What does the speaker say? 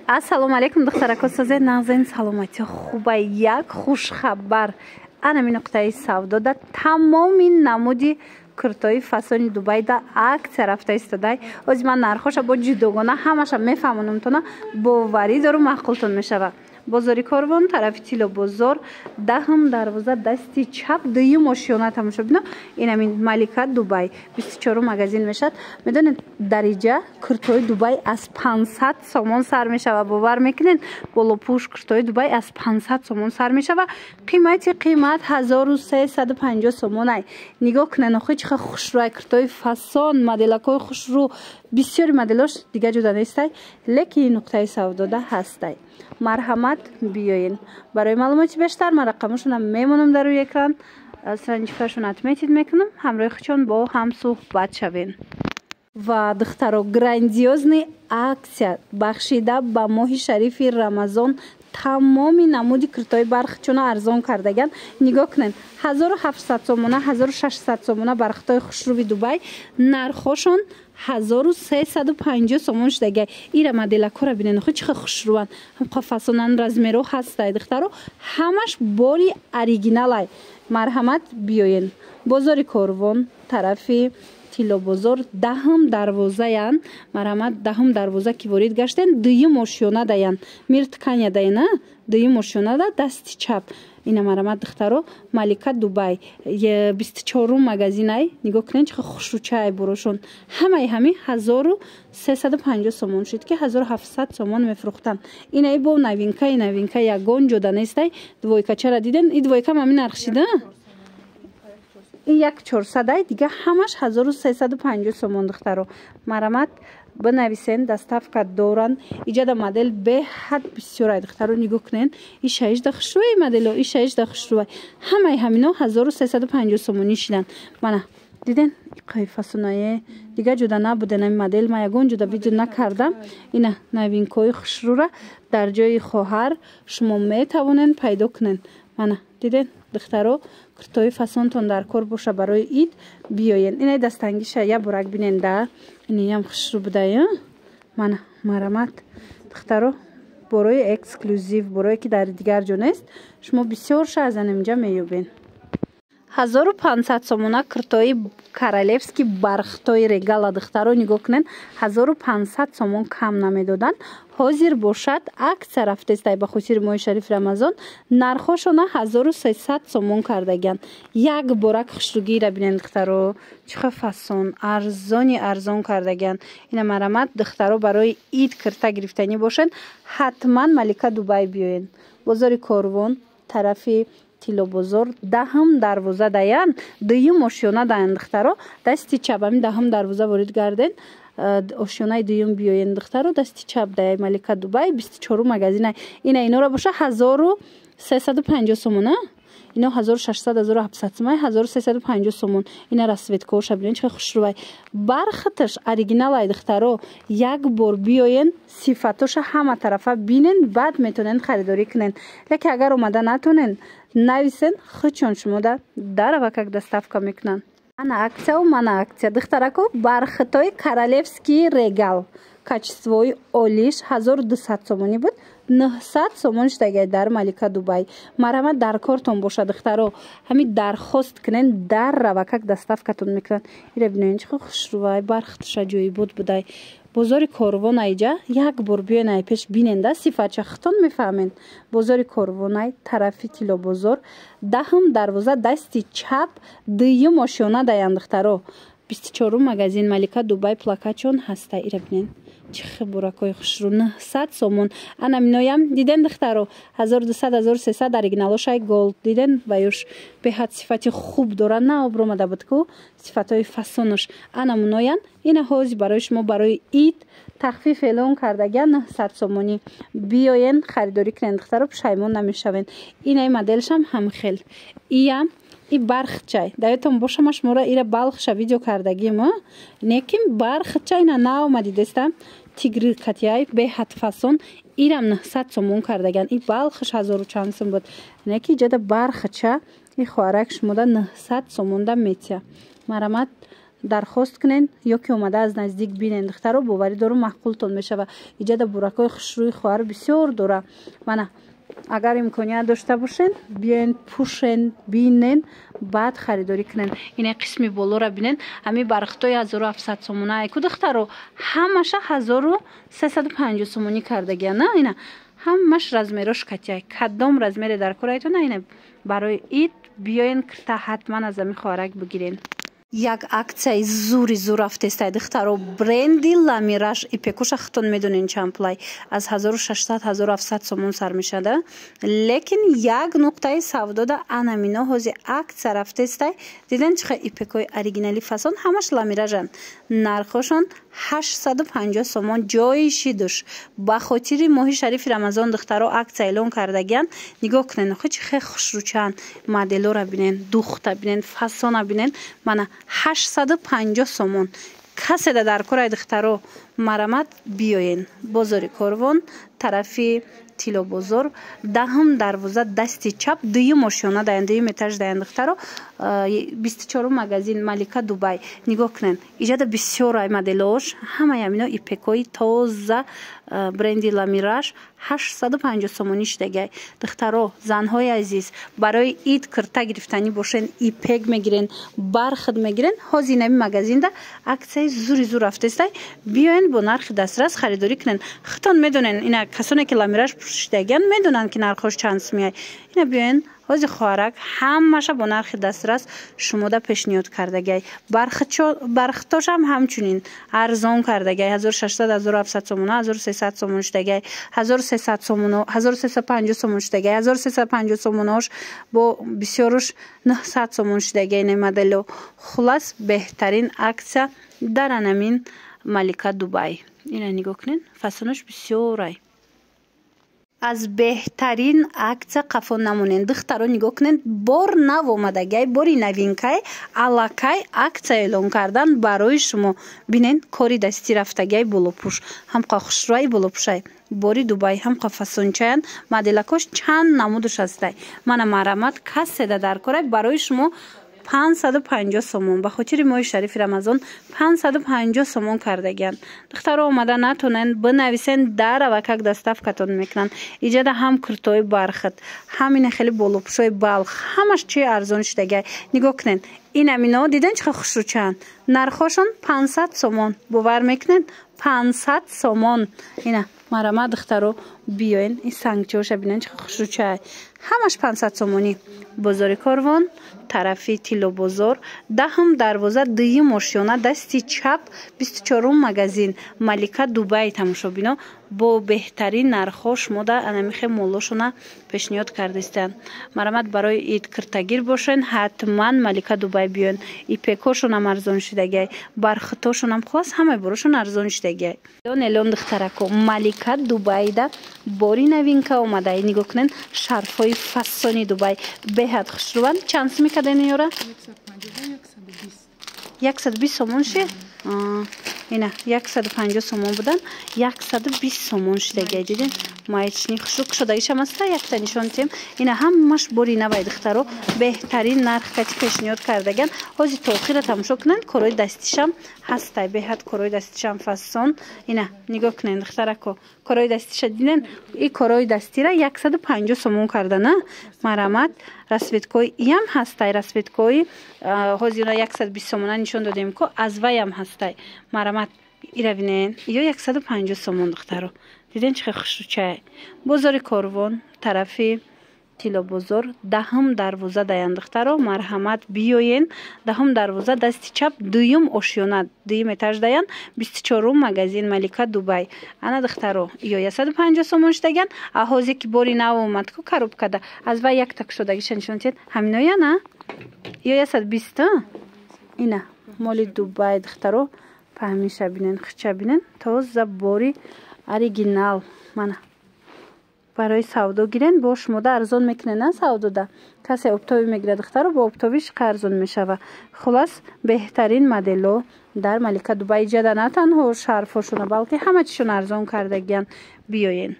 ассалому алейкум духтаракосозе нағзин саломати хуба як хушхабар ана ми нуқтаи савдо да тамоми намуди куртои фасони дубай да акция рафта истодай ози ман нархоша бо ҷудогона ҳамаша мефаҳмонамтона боварӣ дору маъқултон мешава бозори корвон тарафи тило бозор даҳм дарвоза дасти чап дуюм ошиёна тамошо бино ин амин малика дубай 24 магазин мешад медонед дариҷа куртои дубай аз 500 сомон сар мешава бовар мекунед болопӯш куртои дубай аз 500 сомон сар мешава қимати қимат 1350 сомон ай нигоҳ кунед охи чиха хушрӯ куртои фасон моделакои хушрӯ бисёри моделош дига ҷуда нестай лекин нуқтаи савдода ҳастай марҳамат биёин барои маълумоти бештар ман рақамашонам мемонам дар рӯи экран страничкашон отметид мекунам ҳамроҳи худшон бо ҳам суҳбат шавен ва духтаро грандиозни аксия бахшида ба моҳи шарифи рамазон тамоми намуди куртои бархчона арзон кардаган нигоҳ кунед 1700 сомона 1600 сомона бархтои хушрӯви дубай нархошон 1350 сомон шудага ира моделакора бинен хо чиха хушрӯан ҳамқа фасонан размеро ҳастай духтаро ҳамаш бори оригиналай марҳамат биёен бозори корвон тарафи тило бозор даҳм дарвозаян марҳамат даҳм дарвоза ки ворид гаштен дуюм ошиёна даян миртканя даяна дуюм ошиёна да дасти чап ина марҳамат духтаро малика дубай 24 магазинай нигоҳ кунед чиха хушрӯчаай борошон ҳамаи ҳами 1350 сомон шуд ки 1700 сомон мефурӯхтан инаи бо новинка ягон ҷода нестай двойкачара диден и двойка мами нархшида як 400 дига ҳамаш 1350 сомон духтаро марҳамат бинависен доставка доранд иҷада модел беҳад бисёрай духтаро нигоҳ кунед и 16 хушрӯи модело и 16 хушрӯай ҳамаи ҳамино 1350 сомонӣ шидан мана диден қайфасунае дига ҷуда набуден ин модел ма ягон ҷуда видео накардам ина новинкои хушрӯра дар ҷои хоҳар шумо метавонед пайдо кунед мана диден духтаро куртои фасонтон дар кор боша барои ид биёен инаи дастангиша я бурак бинен да инеям хушрӯ будая мана марҳамат духтаро борои эксклюзив борое ки дар дигар ҷо нест шумо бисёрша аз анинҷа меёбен 1500 сомона куртои королевский бархтои регала духтаро нигоҳ кунед 1500 сомон кам намедодан ҳозир бошад аксия рафтестай ба хотири моҳи шарифи рамазон нархошона 1300 сомон кардаган як борак хушрӯгиира бинен духтаро чиха фасон арзон кардаган ина марҳамат духтаро барои ид кирта гирифтанӣ бошед ҳатман малика дубай биёен бозори корвон тарафи тило бозор даҳм дарвоза даян дуюм ошиёна даян духтаро дасти чап ами даҳм дарвоза ворид гарден ошиёнаи дуюм биёен духтаро дасти чап даяй малика дубай 24 магазинай ина инора боша 1350 сомона ино 1600 1700 сомон 1350 сомон ина расветкоша бинен чиха хушрӯвай бархаташ оригиналай духтаро як бор биёен сифатоша ҳама тарафа бинен баъд метавонед харидорӣ кунед лекин агар омада натонед нависен худшон шумода дарава как доставка мекунанд мана акция духтарако бархатои королевский регал качествои олиш 1200 сомонӣ буд 900 сомон шудагай дар малика дубай марҳамат дар кортон боша духтаро ҳами дархост кунен даррава как доставкатон мекунанд ира биноин чихо хушрӯвай бархатша ҷоибод будай бозори корвонай ҷа як бор биёнай пеш биненда сифатша хитон мефаҳмед бозори корвонай тарафи тило бозор даҳм дарвоза дасти чап дуюм ошиёна даян духтаро 24 магазин малика дубай плакачон ҳастай ира бинен чихи буракои хушрӯ 900 сомон ана миноям диден духтаро 1200 1300 оригиналошай голд диден ваюш беҳад сифати хуб дора на обромада буд ку сифатои фасонош ана миноян ина ҳози барои шумо барои ид тахфиф эълон кардаган 900 сомонӣ биёен харидорӣ кунед духтаро пушаймон намешавен инаи моделшам ҳамхел иям и бархчай даётон бошама шуморо ира балхша видео кардагим некин бархчай на наомади деста тигри катяй беҳад фасон ирам 900 сомон кардаган и балхш 1000 чанд сом буд неки ҷада бархча и хоҳарак шумода 900 сомонда метия марҳамат درخواست کنین یا که اومده از نزدیک بینین دخترها باوری دارم معقولتون میشه و ایجاد برکای خوشروی خواهر بسیار داره. من اگر امکانیت داشته باشین بیاین پوشین بینین بعد خریداری کنین. این قسمی بالا را بینین همین برختای 1700 سومونه کو دخترها همش 1350 سومونی کردگی نه اینا همش رزمیرش کتیه کدام رزمیر در کورایتون نه اینه برای اید بیاین که حتما از می خارک بگیرین. یک акция زوری زور افته دخترو برندی لامیراش ایپکوش اختون میدونین چند پلای از 1600 1700 سومون سر میشده لیکن یک نقطه سودا ده انامینا هوزی акция رفته است دیدن چه ایپکوی اوریجینالی فسون همش لامیراژن نرخشون 850 سومون جایشی داشت با خاطر ماه شریف رمضان دخترها акция اعلان کردگیان نگاه کنین خیلی خوش رو چند مدلو را بینین دوخته بینین فسون بینین من 850 سومون کسی در کورای دخترو مرامت بیاین بازار کاروان طرفی تیلو بازار دهم دروازه دستی چپ دوی ماشینا داینده متاج داینده دخترو 24 مگزین ملیکا دبی نگاه کنین ایجاد بسیار مدلش همه همینا ایپکوی تازه برندی لامیراش 850 سومونیش دیگه دخترها زنهای عزیز برای اید کرتا گرفتنی باشین ایپک میگیرین برخد میگیرین هزینه مگزین ده акция زوری زور رفته است بیاین با نرخ دسترس خریداری کنین خودتون میدونین اینا کسانی که لامیراش پوشیدگن میدونن که نرخش چند میای اینا بیاین هزی خوارک همش با نرخ دسترس شما ده پیشنهاد کردگی برختاش هم همچنین ارزان کردگی 1600 1700 سومونه 1300 سومون شدگی 1300 سومونه 1350 سومون شدگی 1350 سوموناش با بسیارش 900 سومون شدگی این مدلو خلاص بهترین акция در انامین ملیکا دبی اینا نگاه کنین فسونش بسیاره از بهترین акция قفا نمونین دخترها نگاه کنین بار نو آمدگی باری نوینکای علاکای акция اعلان کردن برای شما بینین کاری دستی رفتگی بلو پوش هم خوشروی بلو پوشای باری دبی هم فسونچاین مدلکاش چند نمودش هسته من مرامت کسی در کار برای شما 550 سومون به خاطر ماه شریف رمضان 550 سومون کردگیان دخترها اومده نتونن بنویسن در و کک دستف کتون میکنن ایجاد هم کرتوی برخط همین خیلی بلوپشوی بلخ همش چی ارزان شدگی نگاه کنین این امینا دیدن چه خوش رو چند نرخاشون 500 سومون باور میکنن 500 سومون اینا مرامه دخترها بیاین این سنگچوش بینن چه خوش رو چه همش 500 سومونی بازار کاروان طرفی تیلو بازار دهم دروازه دوی ماشینا دستی چپ 24 مگزین ملیکا دبی تماشا بینا با بهترین نرخش مده انمیخ مولاشونه پیشنهاد کردستن مرامت برای اید کرتگیر باشین حتما ملیکا دبی بیان ایپکوشون هم ارزان شدگی برختاشون هم خلاص همه براشون ارزان شدگی اعلان دخترکو ملیکا دبی ده باری نوینکا اومده نگاه کنین شرفای فسانی دبی بهت خوشروان چند میکردن یورا 120 سومون شه اینا 150 سومون بودن 120 سومون شده دیدین مایچنی خوشک شده ایشم است یک تنشون تیم اینا همش باری نباید دخترو بهترین نرخ کتی پیشنهاد کردگن هازی تاخیر تماشا کنن کارای دستیشم هست بهت کارای دستیشم فسون اینا نگاه کنن دخترکو کارای دستیش دیدین این کارای دستی را 150 سومون کردن نه مرامت رسویدکوی یم هستای رسویدکوی هازی را 120 سومون نشون دادیم که از وی هم هستای مرامت ایرا بینین یا 150 سومون دخترو دیدین چه خوش چه بازار کاروان طرفی تیلو بازار دهم دروازه داین دخترو مرحمت بیاین دهم دروازه دستی چپ دویم آشیانه دویم اتاج داین 24 مگزین ملیکا دبی انا دخترو یا 150 سومون شدگن احوزی که باری نو اومد که کروب کده از و یک تک شدگی شنشونتید همینو نه یا 120 اینا مالی دبی دخترو فهمیشه بینن خچه بینن تازه باری اوریجینال من برای سودا گیرن باش مده ارزان میکنه نه سودا ده کسی اپتاوی میگیره دخترو با اپتاویش ارزان میشه و خلاص بهترین مدلو در ملیکا دبی جدا نه تنها شرفاشونه بلکه همه چیشون ارزان کردگیان بیاین